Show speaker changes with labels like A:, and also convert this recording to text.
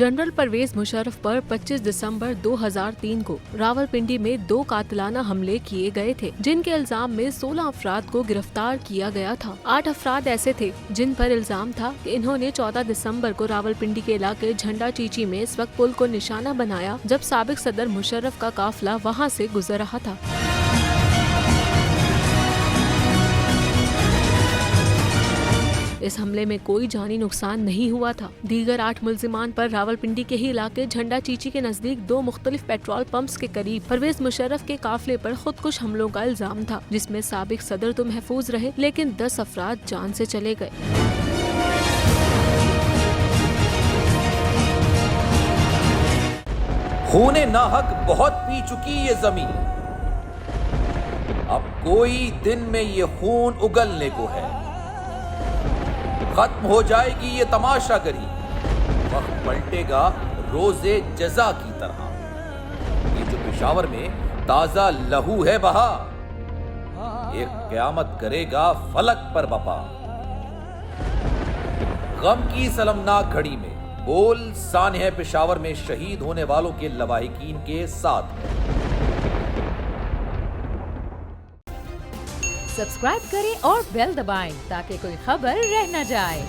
A: General Parvez Musharraf पर 25 दिसंबर 2003 को रावलपिंडी में 2 कातिलाना हमले किए गए थे, जिनके इल्जाम में 16 अफराद को गिरफ्तार किया गया था। 8 अफराद ऐसे थे जिन पर इल्जाम था कि इन्होंने 14 दिसंबर को रावलपिंडी के इलाके झंडा चीची में इस वक्त पुल को निशाना बनाया जब साबिक सदर मुशर्रफ का काफिला वहां से गुजर रहा था। इस हमले में कोई जानी नुकसान नहीं हुआ था। दीगर 8 मुल्जिमान पर रावलपिंडी के ही इलाके झंडा चीची के नजदीक 2 मुख्तलिफ पेट्रोल पंप्स के करीब परवेज मुशर्रफ के काफिले पर खुदकुश हमलों का इल्जाम था, जिसमें साबिक सदर तो महफूज रहे लेकिन 10 अफराद जान से चले गए।
B: खूने नाहक बहुत पी चुकी ये जमीन, अब कोई दिन में ये खून उगलने को है। खत्म हो जाएगी ये तमाशागरी, वक्त पलटेगा रोजे जजा की तरह। ये जो पेशावर में ताजा लहू है बहा, एक क़यामत करेगा फलक पर बपा। गम की सलमनाक घड़ी में बोल सानिह पेशावर में शहीद होने वालों के लवाहिकीन के साथ है।
C: सब्सक्राइब करें और बेल दबाएं ताकि कोई खबर रह न जाए।